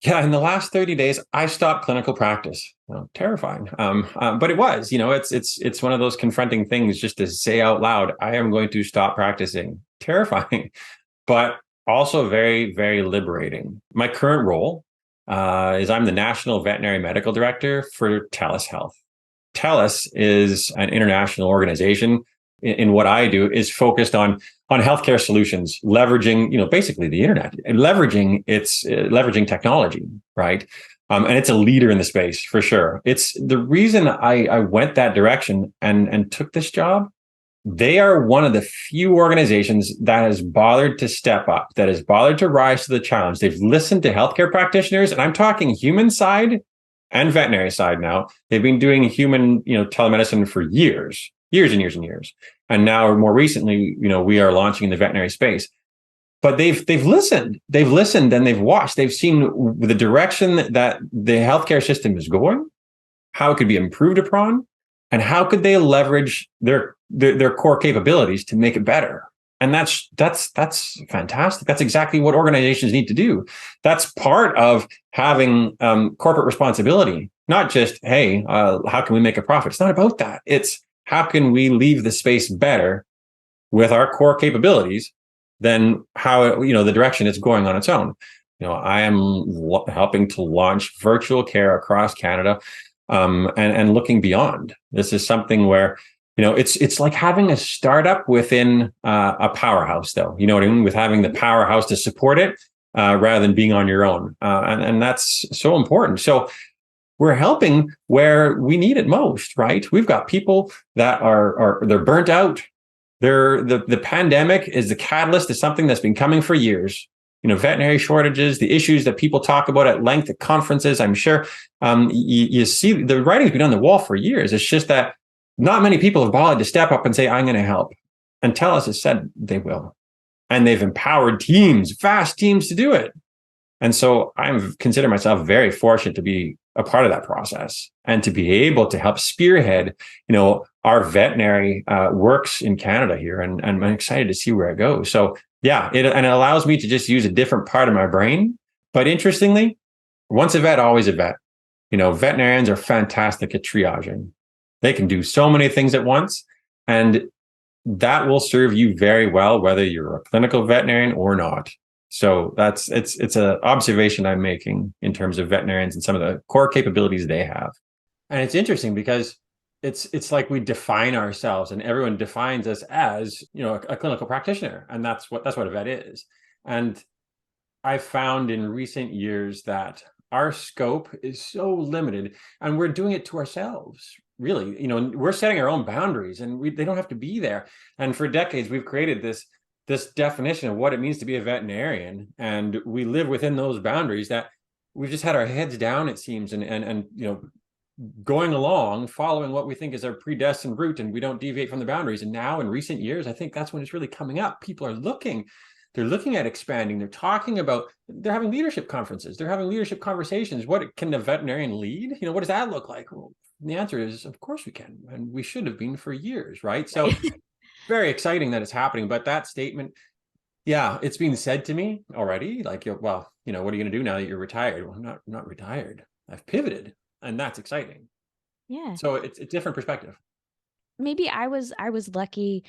Yeah, in the last 30 days, I stopped clinical practice. Well, terrifying. But it was, it's one of those confronting things just to say out loud, I am going to stop practicing. Terrifying, but also very, very liberating. My current role is I'm the National Veterinary Medical Director for TELUS Health. TELUS is an international organization. In what I do is focused on healthcare solutions, leveraging basically the internet, and leveraging technology, right? And it's a leader in the space for sure. It's the reason I went that direction and took this job. They are one of the few organizations that has bothered to step up, that has bothered to rise to the challenge. They've listened to healthcare practitioners, and I'm talking human side and veterinary side now. They've been doing human, telemedicine for years, years and years and years. And now more recently, we are launching in the veterinary space. But they've listened and they've watched. They've seen the direction that the healthcare system is going, how it could be improved upon, and how could they leverage their core capabilities to make it better. And that's fantastic. That's exactly what organizations need to do. That's part of having corporate responsibility, not just, hey, how can we make a profit? It's not about that. It's how can we leave the space better with our core capabilities than how the direction it's going on its own. I am helping to launch virtual care across Canada, and looking beyond. This is something where it's like having a startup within a powerhouse, though. You know what I mean? With having the powerhouse to support it, rather than being on your own, and that's so important. So we're helping where we need it most, right? We've got people that they're burnt out. The pandemic is the catalyst to something that's been coming for years. Veterinary shortages, the issues that people talk about at length at conferences. I'm sure you see the writing's been on the wall for years. It's just that not many people have bothered to step up and say, I'm going to help. And TELUS has said they will. And they've empowered teams, vast teams to do it. And so I consider myself very fortunate to be a part of that process and to be able to help spearhead, our veterinary works in Canada here. And I'm excited to see where it goes. So yeah, it allows me to just use a different part of my brain. But interestingly, once a vet, always a vet. Veterinarians are fantastic at triaging. They can do so many things at once, and that will serve you very well, whether you're a clinical veterinarian or not. So it's an observation I'm making in terms of veterinarians and some of the core capabilities they have. And it's interesting because it's like we define ourselves, and everyone defines us as a clinical practitioner, and that's what a vet is. And I found in recent years that our scope is so limited, and we're doing it to ourselves. Really, we're setting our own boundaries, and they don't have to be there. And for decades, we've created this definition of what it means to be a veterinarian, and we live within those boundaries that we've just had our heads down, it seems, and going along, following what we think is our predestined route, and we don't deviate from the boundaries. And now in recent years, I think that's when it's really coming up. People are they're looking at expanding. They're having leadership conferences. They're having leadership conversations. What can the veterinarian lead? What does that look like? Well, the answer is, of course we can. And we should have been for years, right? So very exciting that it's happening. But that statement, yeah, it's being said to me already. Like, well, what are you going to do now that you're retired? Well, I'm not retired. I've pivoted. And that's exciting. Yeah. So it's a different perspective. Maybe I was lucky.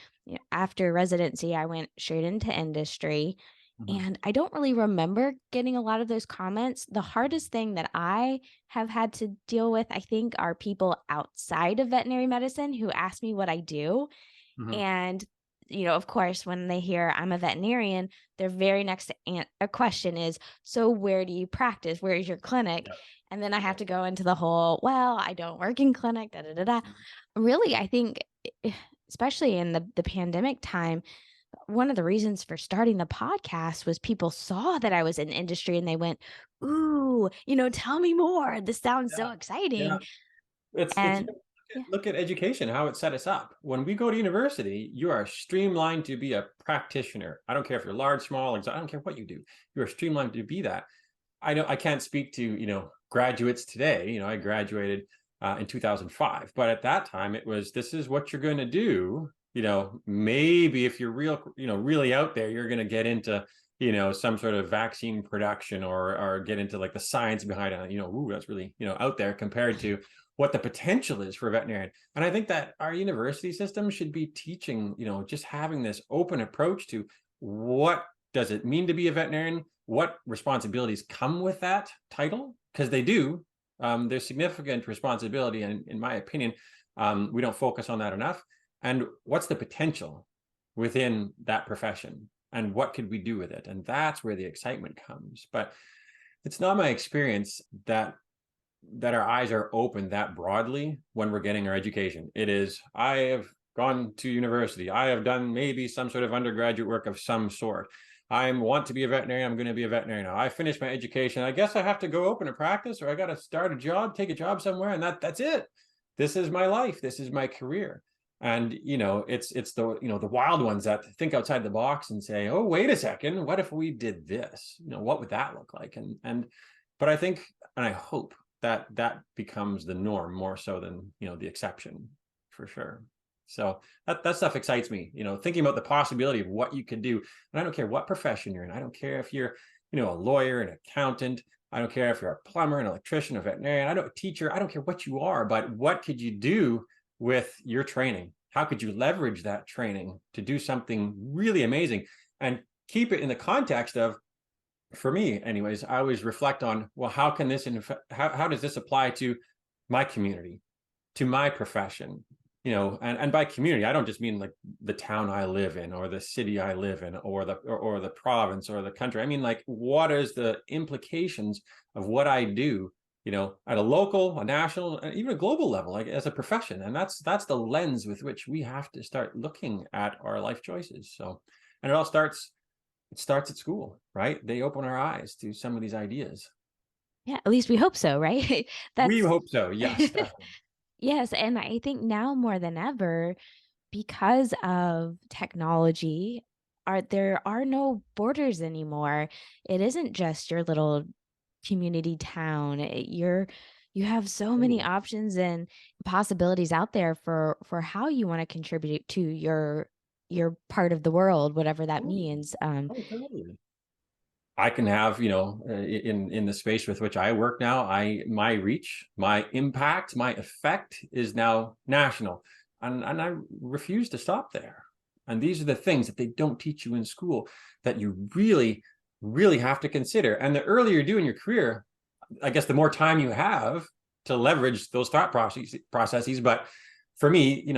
After residency, I went straight into industry, Mhm. and I don't really remember getting a lot of those comments. The hardest thing that I have had to deal with, I think, are people outside of veterinary medicine who ask me what I do. Mhm. And, of course, when they hear I'm a veterinarian, their very next a question is, so where do you practice? Where is your clinic? Yeah. And then I Yeah. have to go into the whole, well, I don't work in clinic, da da da da. Really, I think, especially in the pandemic time, one of the reasons for starting the podcast was people saw that I was in industry and they went, ooh, tell me more. This sounds Yeah. so Yeah. exciting. It's And yeah. look at education, how it set us up. When we go to university, you are streamlined to be a practitioner. I don't care if you're large, small, I don't care what you do. You are streamlined to be that. I can't speak to, graduates today. I graduated in 2005, but at that time it was, this is what you're going to do. Maybe if you're really out there, you're going to get into some sort of vaccine production or get into like the science behind it. Ooh, that's really, out there compared to what the potential is for a veterinarian. And I think that our university system should be teaching, just having this open approach to what does it mean to be a veterinarian? What responsibilities come with that title? Because they do. There's significant responsibility, and in my opinion, we don't focus on that enough. And what's the potential within that profession? And what could we do with it? And that's where the excitement comes. But it's not my experience that our eyes are open that broadly when we're getting our education. It is, I have gone to university. I have done maybe some sort of undergraduate work of some sort. I want to be a veterinarian. I'm going to be a veterinarian now. I finished my education. I guess I have to go open a practice, or I got to start a job, take a job somewhere, and that's it. This is my life. This is my career. And it's the the wild ones that think outside the box and say, oh, wait a second, what if we did this? What would that look like? But I think, and I hope that becomes the norm more so than the exception, for sure. So that stuff excites me, thinking about the possibility of what you could do. And I don't care what profession you're in. I don't care if you're, a lawyer, an accountant. I don't care if you're a plumber, an electrician, a veterinarian, a teacher. I don't care what you are, but what could you do with your training? How could you leverage that training to do something really amazing and keep it in the context of, for me anyways, I always reflect on, well, how can this, how does this apply to my community, to my profession? And by community, I don't just mean like the town I live in or the city I live in or the province or the country. I mean, like, what is the implications of what I do, at a local, a national, and even a global level, like as a profession? And that's the lens with which we have to start looking at our life choices. So, and it starts at school, right? They open our eyes to some of these ideas. Yeah, at least we hope so, right? We That's hope so. Yes, definitely. yes, and I think now more than ever, because of technology, there are no borders anymore. It isn't just your little community town. You have so many options and possibilities out there for how you want to contribute to your part of the world, whatever that means. Oh, totally. I can have, in the space with which I work now, my reach, my impact, my effect is now national, and I refuse to stop there. And these are the things that they don't teach you in school that you really, really have to consider. And the earlier you do in your career, I guess the more time you have to leverage those thought processes. But for me,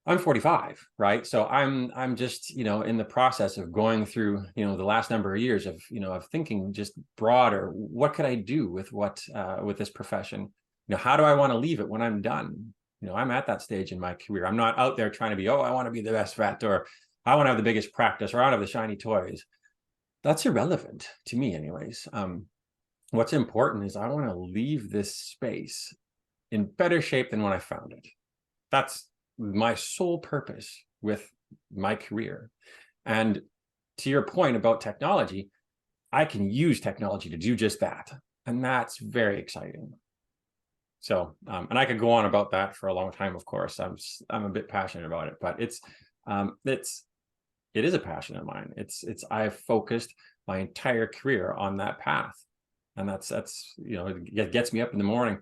I'm 45, right? So I'm just, in the process of going through, the last number of years of, of thinking just broader. What could I do with with this profession? How do I want to leave it when I'm done? I'm at that stage in my career. I'm not out there trying to be, oh, I want to be the best vet, or I want to have the biggest practice, or I want to have the shiny toys. That's irrelevant to me anyways. What's important is I want to leave this space in better shape than when I found it. That's my sole purpose with my career. And to your point about technology, I can use technology to do just that. And that's very exciting. So, and I could go on about that for a long time, of course. I'm a bit passionate about it, but it is a passion of mine. I've focused my entire career on that path. And that's it gets me up in the morning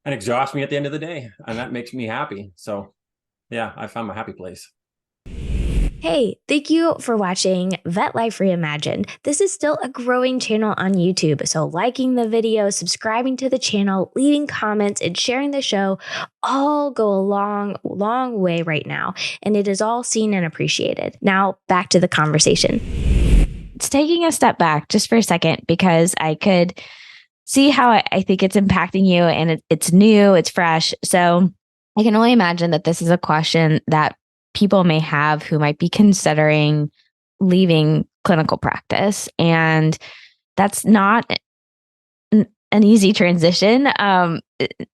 and exhausts me at the end of the day. And that makes me happy. So yeah, I found my happy place. Hey, thank you for watching Vet Life Reimagined. This is still a growing channel on YouTube, so liking the video, subscribing to the channel, leaving comments, and sharing the show all go a long, long way right now, and it is all seen and appreciated. Now, back to the conversation. It's taking a step back just for a second, because I could see how I think it's impacting you, and it's new, it's fresh. So I can only imagine that this is a question that people may have who might be considering leaving clinical practice. And that's not an easy transition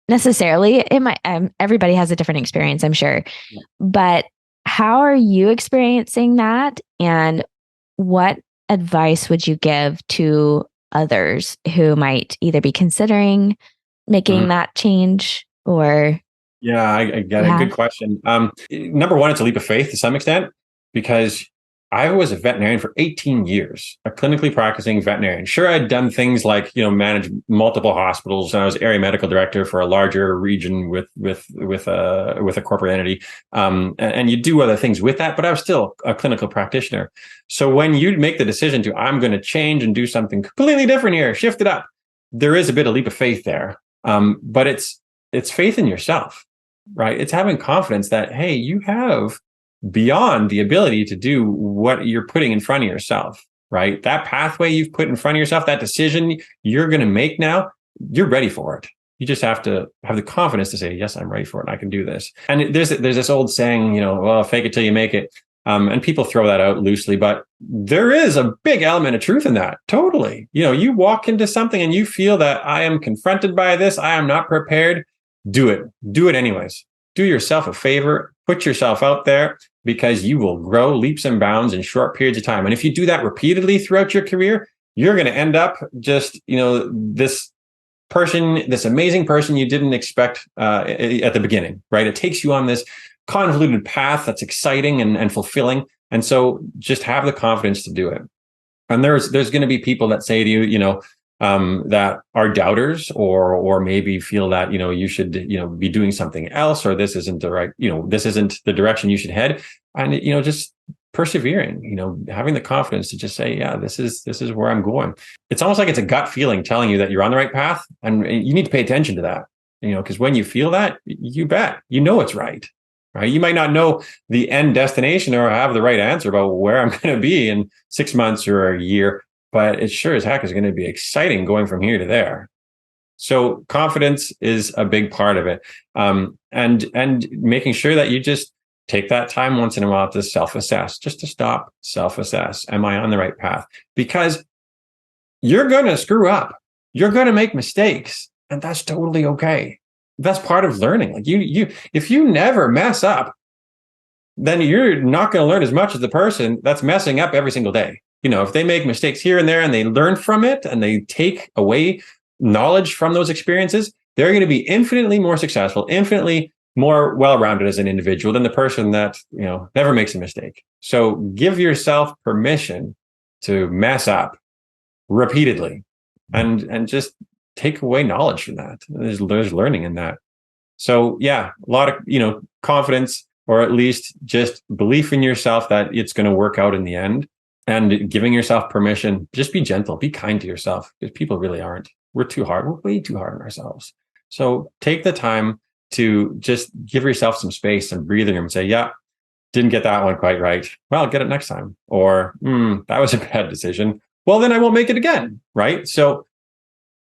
necessarily. It might, everybody has a different experience, I'm sure. Yeah. But how are you experiencing that? And what advice would you give to others who might either be considering making that change or... Yeah, I get it. Good question. Number one, it's a leap of faith to some extent, because I was a veterinarian for 18 years, a clinically practicing veterinarian. Sure, I'd done things like, manage multiple hospitals, and I was area medical director for a larger region with a corporate entity. And you do other things with that, but I was still a clinical practitioner. So when you make the decision to, I'm going to change and do something completely different here, shift it up, there is a bit of leap of faith there. But it's faith in yourself, right? It's having confidence that, hey, you have beyond the ability to do what you're putting in front of yourself, right? That pathway you've put in front of yourself, that decision you're going to make now, you're ready for it. You just have to have the confidence to say, yes, I'm ready for it. And I can do this. And there's this old saying, well, fake it till you make it. And people throw that out loosely, but there is a big element of truth in that. Totally. You walk into something and you feel that I am confronted by this. I am not prepared. Do it. Do it anyways. Do yourself a favor. Put yourself out there, because you will grow leaps and bounds in short periods of time. And if you do that repeatedly throughout your career, you're going to end up just, this amazing person you didn't expect at the beginning, right? It takes you on this convoluted path that's exciting and fulfilling. And so just have the confidence to do it. And there's going to be people that say to you, that are doubters, or maybe feel that, you should, be doing something else, or this isn't the right, this isn't the direction you should head. And, just persevering, having the confidence to just say, yeah, this is where I'm going. It's almost like it's a gut feeling telling you that you're on the right path, and you need to pay attention to that, because when you feel that, you bet, it's right. Right. You might not know the end destination or have the right answer about where I'm going to be in 6 months or a year, but it sure as heck is going to be exciting going from here to there. So confidence is a big part of it. And making sure that you just take that time once in a while to self-assess, just to stop, self-assess. Am I on the right path? Because you're going to screw up. You're going to make mistakes, and that's totally okay. That's part of learning. Like if you never mess up, then you're not going to learn as much as the person that's messing up every single day. If they make mistakes here and there and they learn from it and they take away knowledge from those experiences, they're going to be infinitely more successful, infinitely more well-rounded as an individual than the person that, never makes a mistake. So give yourself permission to mess up repeatedly and just take away knowledge from that. There's learning in that. So yeah, a lot of, confidence, or at least just belief in yourself that it's going to work out in the end, and giving yourself permission. Just be gentle, be kind to yourself, because people really aren't. We're too hard. We're way too hard on ourselves. So take the time to just give yourself some space and breathing room and say, yeah, didn't get that one quite right. Well, I'll get it next time. Or that was a bad decision. Well, then I won't make it again. Right. So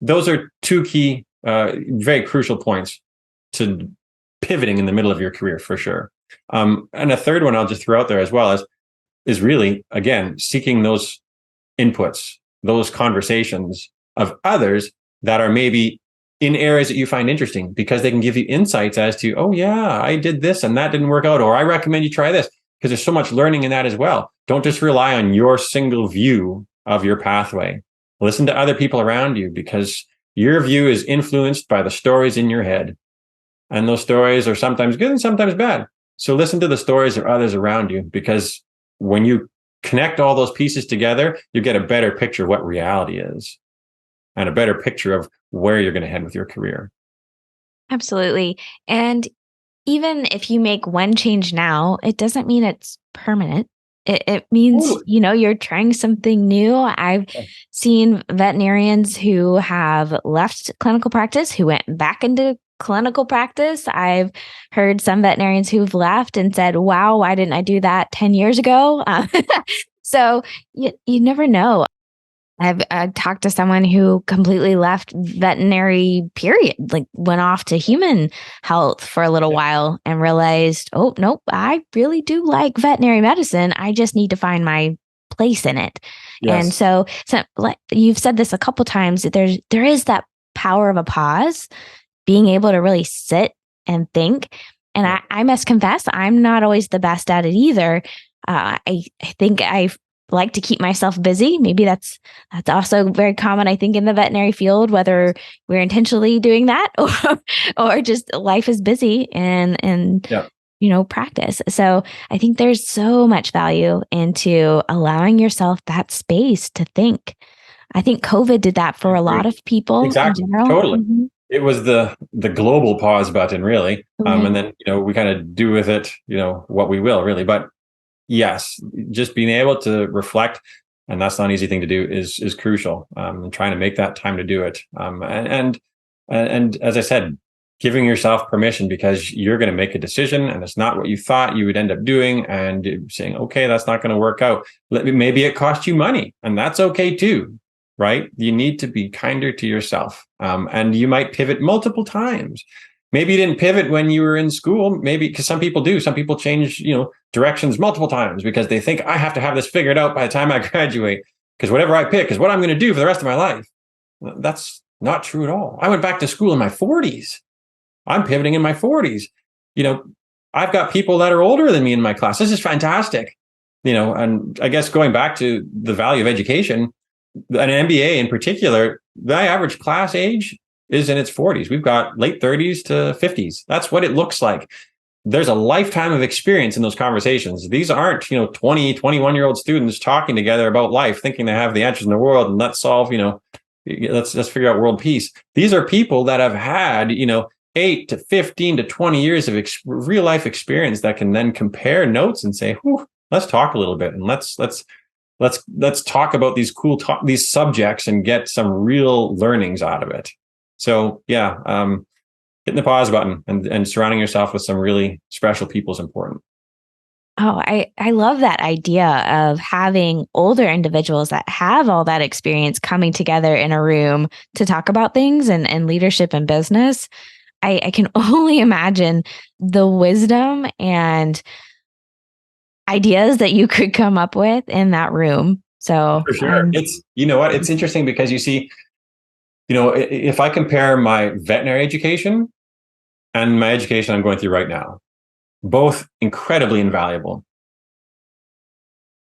those are two key, very crucial points to pivoting in the middle of your career, for sure. And a third one I'll just throw out there as well is really, again, seeking those inputs, those conversations of others that are maybe in areas that you find interesting, because they can give you insights as to, oh yeah, I did this and that didn't work out, or I recommend you try this, because there's so much learning in that as well. Don't just rely on your single view of your pathway. Listen to other people around you, because your view is influenced by the stories in your head. And those stories are sometimes good and sometimes bad. So listen to the stories of others around you, because when you connect all those pieces together, you get a better picture of what reality is, and a better picture of where you're going to head with your career. Absolutely. And even if you make one change now, it doesn't mean it's permanent. It means, you're trying something new. I've seen veterinarians who have left clinical practice, who went back into clinical practice. I've heard some veterinarians who've left and said, wow, why didn't I do that 10 years ago? So you never know. I've talked to someone who completely left veterinary, period, like went off to human health for a little while and realized, oh, nope, I really do like veterinary medicine. I just need to find my place in it. Yes. And so like you've said this a couple times, there is that power of a pause, being able to really sit and think. And I must confess, I'm not always the best at it either. I think I like to keep myself busy. Maybe that's also very common, I think, in the veterinary field, whether we're intentionally doing that or just life is busy. And practice. So I think there's so much value into allowing yourself that space to think. I think COVID did that for a lot of people Exactly. in general. Totally. It was the global pause button, really. Right. And then, we kind of do with it, what we will, really. But yes, just being able to reflect, and that's not an easy thing to do, is crucial. And trying to make that time to do it. And as I said, giving yourself permission, because you're going to make a decision and it's not what you thought you would end up doing, and saying, okay, that's not going to work out. Maybe it cost you money, and that's okay too. Right? You need to be kinder to yourself. And you might pivot multiple times. Maybe you didn't pivot when you were in school, maybe, because some people do. Some people change, directions multiple times because they think, I have to have this figured out by the time I graduate, because whatever I pick is what I'm going to do for the rest of my life. That's not true at all. I went back to school in my 40s. I'm pivoting in my 40s. I've got people that are older than me in my class. This is fantastic. And I guess going back to the value of education, an MBA in particular, the average class age is in its 40s. We've got late 30s to 50s. That's what it looks like. There's a lifetime of experience in those conversations. These aren't, 20, 21-year-old students talking together about life, thinking they have the answers in the world and let's solve, let's figure out world peace. These are people that have had, 8 to 15 to 20 years of real life experience that can then compare notes and say, let's talk a little bit, and let's talk about these these subjects and get some real learnings out of it. So yeah, hitting the pause button and surrounding yourself with some really special people is important. Oh, I love that idea of having older individuals that have all that experience coming together in a room to talk about things and leadership and business. I can only imagine the wisdom and ideas that you could come up with in that room. So for sure. It's, it's interesting because you see, if I compare my veterinary education and my education I'm going through right now, both incredibly invaluable.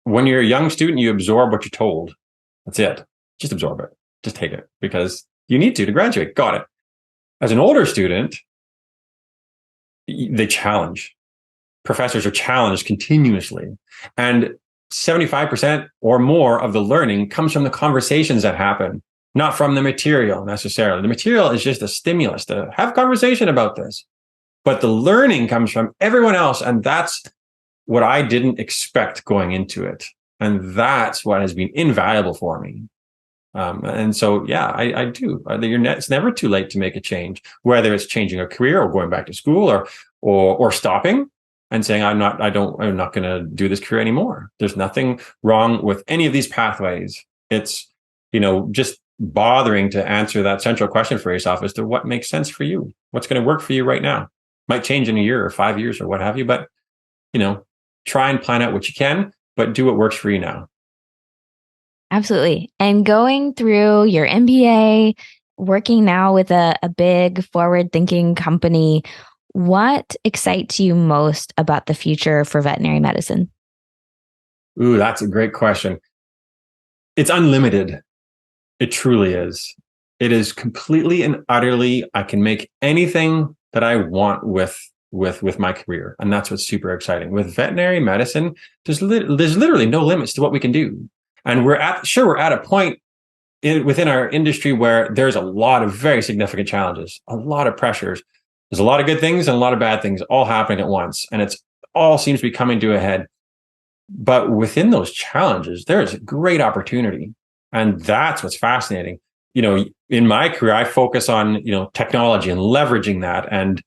When you're a young student, you absorb what you're told. That's it. Just absorb it. Just take it because you need to graduate. Got it. As an older student, they challenge. Professors are challenged continuously. And 75% or more of the learning comes from the conversations that happen, not from the material necessarily. The material is just a stimulus to have conversation about this. But the learning comes from everyone else. And that's what I didn't expect going into it. And that's what has been invaluable for me. And so, yeah, I do. It's never too late to make a change, whether it's changing a career or going back to school or stopping and saying, I'm not going to do this career anymore. There's nothing wrong with any of these pathways. It's, just bothering to answer that central question for yourself as to what makes sense for you. What's going to work for you right now? Might change in a year or 5 years or what have you, but, try and plan out what you can, but do what works for you now. Absolutely. And going through your MBA, working now with a big forward-thinking company, what excites you most about the future for veterinary medicine? Ooh, that's a great question. It's unlimited. It truly is. It is completely and utterly, I can make anything that I want with my career. And that's what's super exciting. With veterinary medicine, there's literally no limits to what we can do. And we're at a point within our industry where there's a lot of very significant challenges, a lot of pressures. There's a lot of good things and a lot of bad things all happening at once. And it's all seems to be coming to a head. But within those challenges, there's a great opportunity. And that's what's fascinating. In my career, I focus on, technology and leveraging that and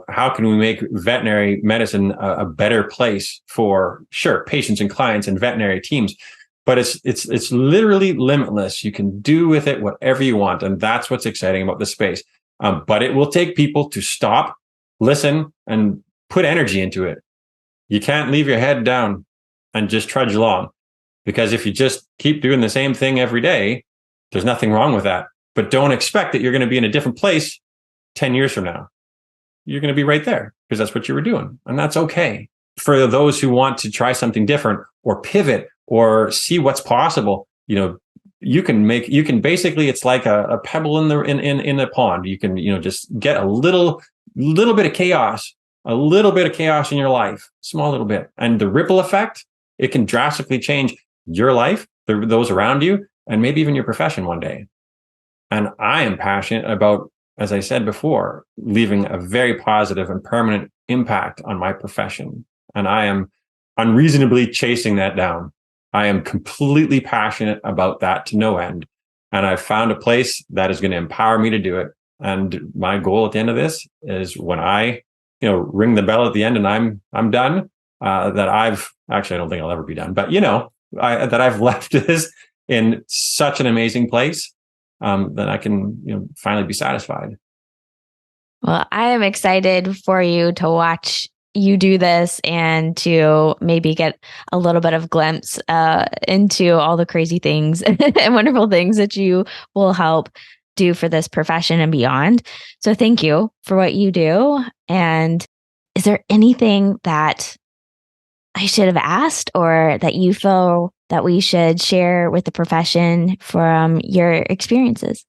how can we make veterinary medicine a better place for, sure, patients and clients and veterinary teams, but it's literally limitless. You can do with it whatever you want. And that's what's exciting about the space. But it will take people to stop, listen, and put energy into it. You can't leave your head down and just trudge along, because if you just keep doing the same thing every day, there's nothing wrong with that. But don't expect that you're going to be in a different place 10 years from now. You're going to be right there because that's what you were doing. And that's okay. For those who want to try something different or pivot or see what's possible, you can basically, it's like a pebble in the pond. You can, just get a little bit of chaos a little bit of chaos in your life, small little bit, and the ripple effect, it can drastically change your life, those around you, and maybe even your profession one day. And I am passionate about, as I said before, leaving a very positive and permanent impact on my profession. And I am unreasonably chasing that down. I am completely passionate about that to no end. And I've found a place that is going to empower me to do it. And my goal at the end of this is when I, ring the bell at the end and I'm done, that I've actually, I don't think I'll ever be done, but that I've left this in such an amazing place, that I can, finally be satisfied. Well, I am excited for you to watch you do this and to maybe get a little bit of glimpse into all the crazy things and wonderful things that you will help do for this profession and beyond. So thank you for what you do. And is there anything that I should have asked or that you feel that we should share with the profession from your experiences?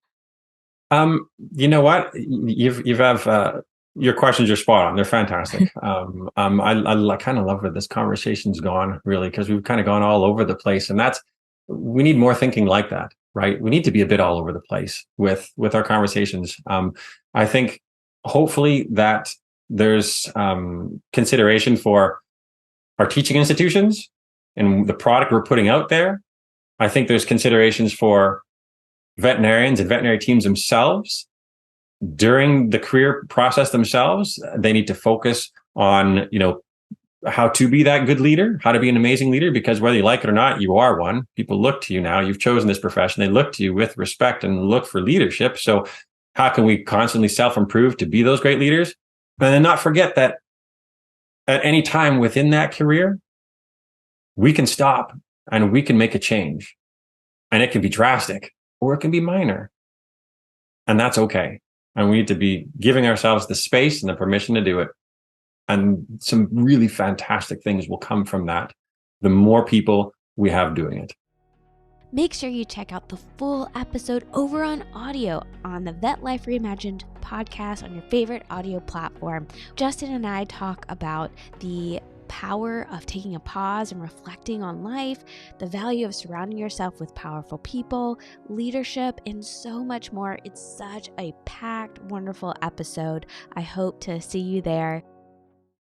You know what? You've have your questions are spot on. They're fantastic. I kind of love where this conversation's gone, really, because we've kind of gone all over the place, and we need more thinking like that, right? We need to be a bit all over the place with our conversations. I think hopefully that there's consideration for our teaching institutions and the product we're putting out there. I think there's considerations for veterinarians and veterinary teams themselves during the career process themselves. They need to focus on, how to be that good leader, how to be an amazing leader, because whether you like it or not, you are one. People look to you now. You've chosen this profession. They look to you with respect and look for leadership. So how can we constantly self-improve to be those great leaders? And then not forget that at any time within that career, we can stop and we can make a change. And it can be drastic or it can be minor. And that's okay. And we need to be giving ourselves the space and the permission to do it. And some really fantastic things will come from that, the more people we have doing it. Make sure you check out the full episode over on audio on the Vet Life Reimagined podcast on your favorite audio platform. Justin and I talk about the power of taking a pause and reflecting on life, the value of surrounding yourself with powerful people, leadership, and so much more. It's such a packed, wonderful episode. I hope to see you there.